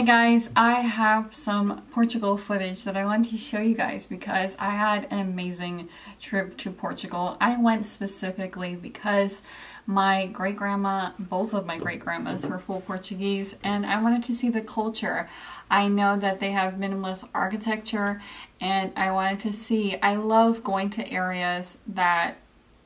guys, I have some Portugal footage that I want to show you guys because I had an amazing trip to Portugal. I went specifically because my great-grandma, both of my great-grandmas were full Portuguese, and I wanted to see the culture. I know that they have minimalist architecture, and I wanted to see, I love going to areas that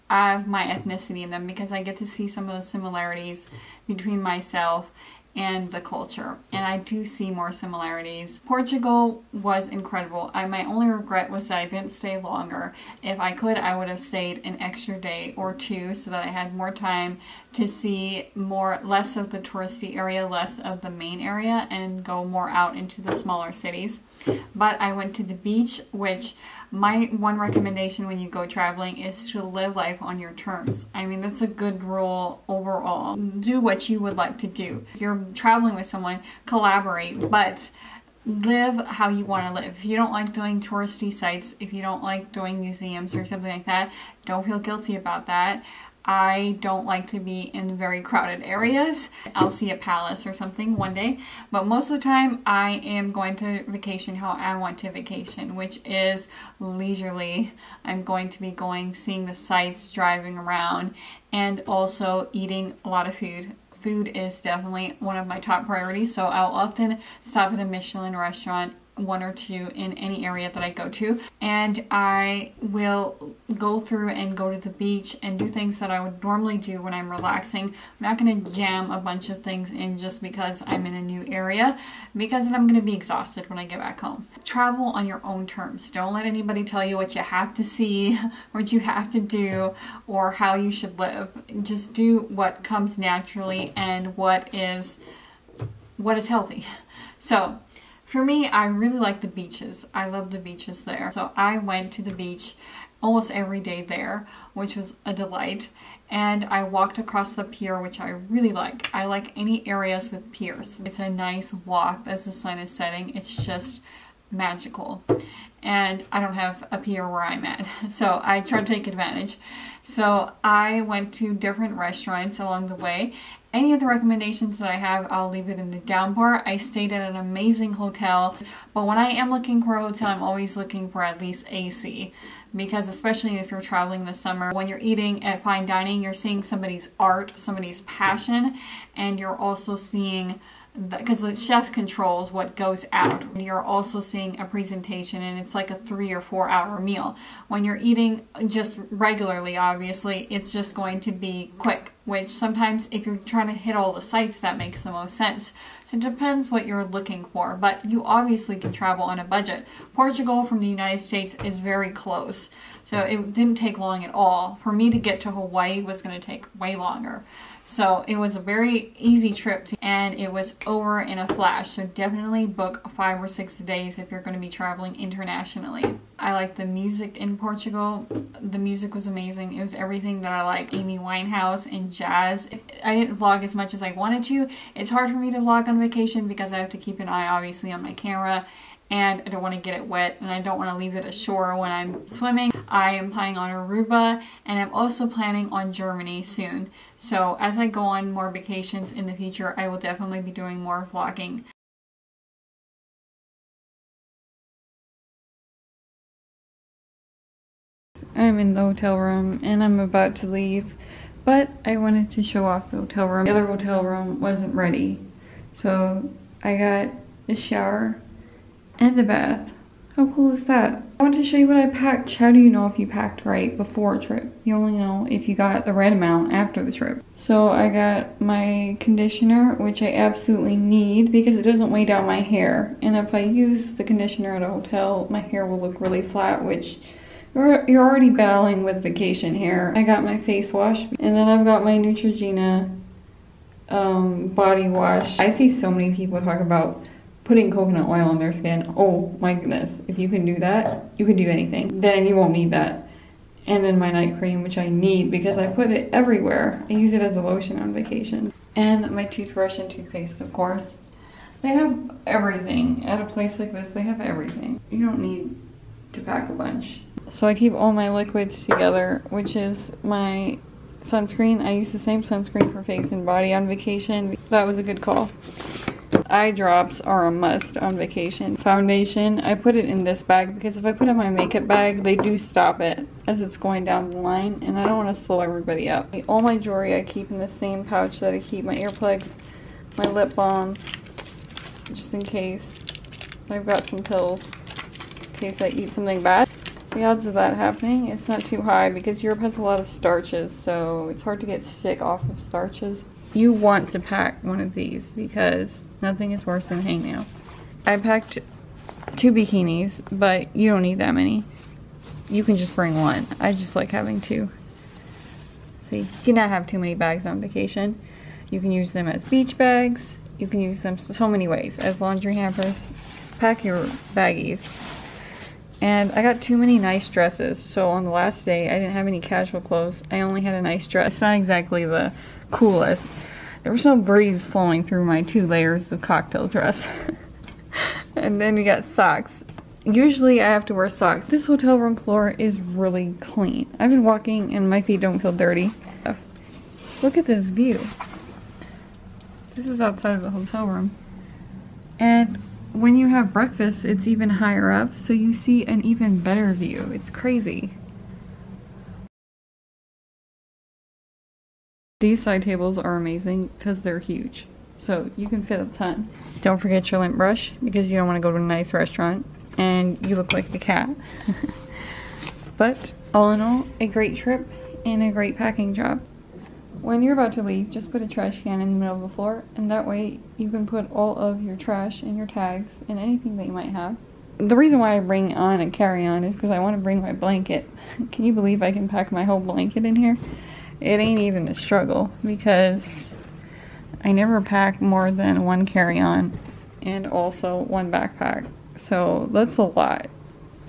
have my ethnicity in them because I get to see some of the similarities between myself and the culture, and I do see more similarities. Portugal was incredible. My only regret was that I didn't stay longer. If I could, I would have stayed an extra day or two so that I had more time to see less of the touristy area, less of the main area, and go more out into the smaller cities. But I went to the beach, which my one recommendation when you go traveling is to live life on your terms. I mean, that's a good rule overall. Do what you would like to do. If you're traveling with someone, collaborate, but live how you want to live. If you don't like doing touristy sites, if you don't like doing museums or something like that, don't feel guilty about that. I don't like to be in very crowded areas. I'll see a palace or something one day, but most of the time I am going to vacation how I want to vacation, which is leisurely. I'm going to be seeing the sights, driving around, and also eating a lot of food. Food is definitely one of my top priorities, so I'll often stop at a Michelin restaurant, one or two in any area that I go to, and I will go through and go to the beach and do things that I would normally do when I'm relaxing. I'm not going to jam a bunch of things in just because I'm in a new area, because then I'm going to be exhausted when I get back home. Travel on your own terms. Don't let anybody tell you what you have to see, what you have to do, or how you should live. Just do what comes naturally and what is healthy. So for me, I really like the beaches. I love the beaches there. So I went to the beach almost every day there, which was a delight. And I walked across the pier, which I really like. I like any areas with piers. It's a nice walk as the sun is setting. It's just magical. And I don't have a pier where I'm at, so I try to take advantage. So I went to different restaurants along the way. Any of the recommendations that I have, I'll leave it in the down bar. I stayed at an amazing hotel, but when I am looking for a hotel, I'm always looking for at least AC, because especially if you're traveling this summer, when you're eating at fine dining, you're seeing somebody's art, somebody's passion, and you're also seeing, because the chef controls what goes out, you're also seeing a presentation, and it's like a 3 or 4 hour meal. When you're eating just regularly, obviously, it's just going to be quick, which sometimes if you're trying to hit all the sites, that makes the most sense. So it depends what you're looking for, but you obviously can travel on a budget. Portugal from the United States is very close, so it didn't take long at all. For me to get to Hawaii was going to take way longer. So it was a very easy trip, and it was over in a flash. So definitely book 5 or 6 days if you're going to be traveling internationally. I like the music in Portugal. The music was amazing. It was everything that I like. Amy Winehouse and jazz. I didn't vlog as much as I wanted to. It's hard for me to vlog on vacation because I have to keep an eye obviously on my camera, and I don't want to get it wet, and I don't want to leave it ashore when I'm swimming. I am planning on Aruba, and I'm also planning on Germany soon. So as I go on more vacations in the future, I will definitely be doing more vlogging. I'm in the hotel room and I'm about to leave, but I wanted to show off the hotel room. The other hotel room wasn't ready, so I got a shower and a bath. How cool is that? I want to show you what I packed. How do you know if you packed right before a trip? You only know if you got the right amount after the trip. So I got my conditioner, which I absolutely need because it doesn't weigh down my hair. And if I use the conditioner at a hotel, my hair will look really flat, which you're already battling with vacation hair. I got my face wash, and then I've got my Neutrogena body wash. I see so many people talk about putting coconut oil on their skin. Oh my goodness, if you can do that, you can do anything. Then you won't need that. And then my night cream, which I need because I put it everywhere. I use it as a lotion on vacation. And my toothbrush and toothpaste, of course. They have everything. At a place like this, they have everything. You don't need to pack a bunch. So I keep all my liquids together, which is my sunscreen. I use the same sunscreen for face and body on vacation. That was a good call. eye drops are a must on vacation. Foundation, I put it in this bag because if I put it in my makeup bag, they do stop it as it's going down the line, and I don't want to slow everybody up. All my jewelry I keep in the same pouch that I keep my earplugs, my lip balm, just in case. I've got some pills in case I eat something bad. The odds of that happening, it's not too high because Europe has a lot of starches, so it's hard to get sick off of starches. You want to pack one of these because nothing is worse than a hangnail. I packed 2 bikinis, but you don't need that many. You can just bring one. I just like having 2. See, you cannot have too many bags on vacation. You can use them as beach bags. You can use them so many ways, as laundry hampers. Pack your baggies. And I got too many nice dresses, so on the last day I didn't have any casual clothes. I only had a nice dress. It's not exactly the coolest. There was no breeze flowing through my 2 layers of cocktail dress. And then we got socks. Usually I have to wear socks. This hotel room floor is really clean. I've been walking and my feet don't feel dirty. Look at this view. This is outside of the hotel room. And when you have breakfast, it's even higher up, so you see an even better view. It's crazy. These side tables are amazing because they're huge, so you can fit a ton. Don't forget your lint brush because you don't want to go to a nice restaurant and you look like the cat. But all in all, a great trip and a great packing job. When you're about to leave, just put a trash can in the middle of the floor, and that way you can put all of your trash and your tags and anything that you might have. The reason why I bring on a carry-on is because I want to bring my blanket. Can you believe I can pack my whole blanket in here? It ain't even a struggle because I never pack more than 1 carry-on and also 1 backpack. So that's a lot.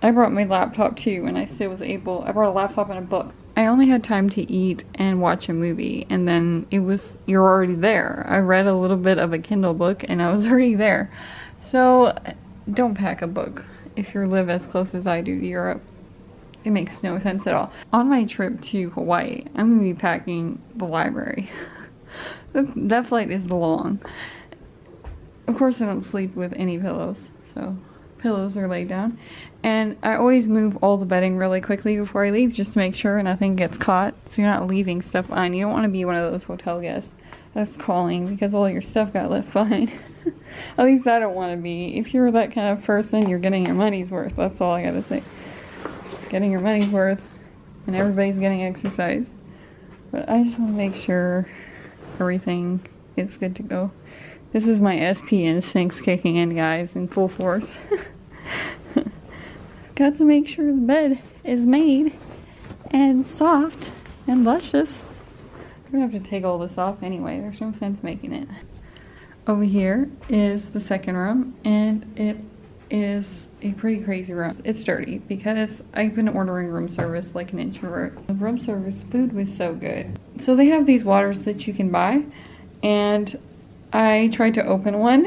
I brought my laptop too, and I still was able, I brought a laptop and a book. I only had time to eat and watch a movie, and then you're already there. I read a little bit of a Kindle book and I was already there. So don't pack a book if you live as close as I do to Europe. It makes no sense at all. On my trip to Hawaii, I'm going to be packing the library. That flight is long. Of course I don't sleep with any pillows, so pillows are laid down. And I always move all the bedding really quickly before I leave just to make sure nothing gets caught, so you're not leaving stuff on. You don't want to be one of those hotel guests that's calling because all your stuff got left behind. At least I don't want to be. If you're that kind of person, you're getting your money's worth. That's all I gotta say. Getting your money's worth, and everybody's getting exercise. But I just want to make sure everything is good to go. This is my SP instincts kicking in, guys, in full force. Got to make sure the bed is made and soft and luscious. I'm gonna have to take all this off anyway. There's no sense making it. Over here is the second room, and it is a pretty crazy room. It's dirty because I've been ordering room service like an introvert. The room service food was so good. So they have these waters that you can buy, and I tried to open one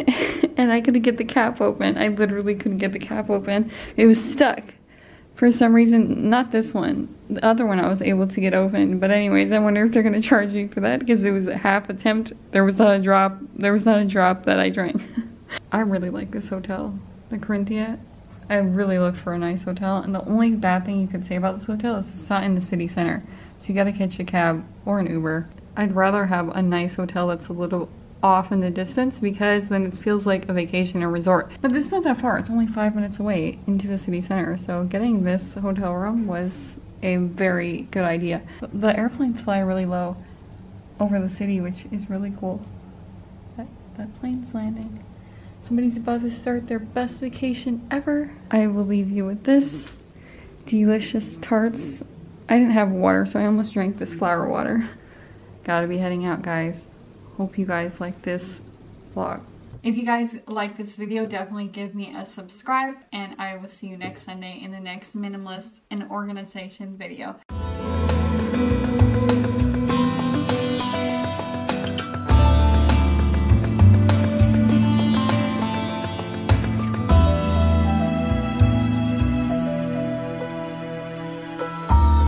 and I couldn't get the cap open. I literally couldn't get the cap open. It was stuck for some reason. Not this one. The other one I was able to get open. But anyways, I wonder if they're going to charge me for that because it was a half attempt. There was not a drop. There was not a drop that I drank. I really like this hotel, the Corinthia. I really looked for a nice hotel, and the only bad thing you could say about this hotel is it's not in the city center. So you gotta catch a cab or an Uber. I'd rather have a nice hotel that's a little off in the distance because then it feels like a vacation or resort. But it's not that far. It's only 5 minutes away into the city center. So getting this hotel room was a very good idea. The airplanes fly really low over the city, which is really cool. That plane's landing. Somebody's about to start their best vacation ever. I will leave you with this. Delicious tarts. I didn't have water, so I almost drank this flower water. Gotta be heading out, guys. Hope you guys like this vlog. If you guys like this video, definitely give me a subscribe, and I will see you next Sunday in the next minimalist and organization video.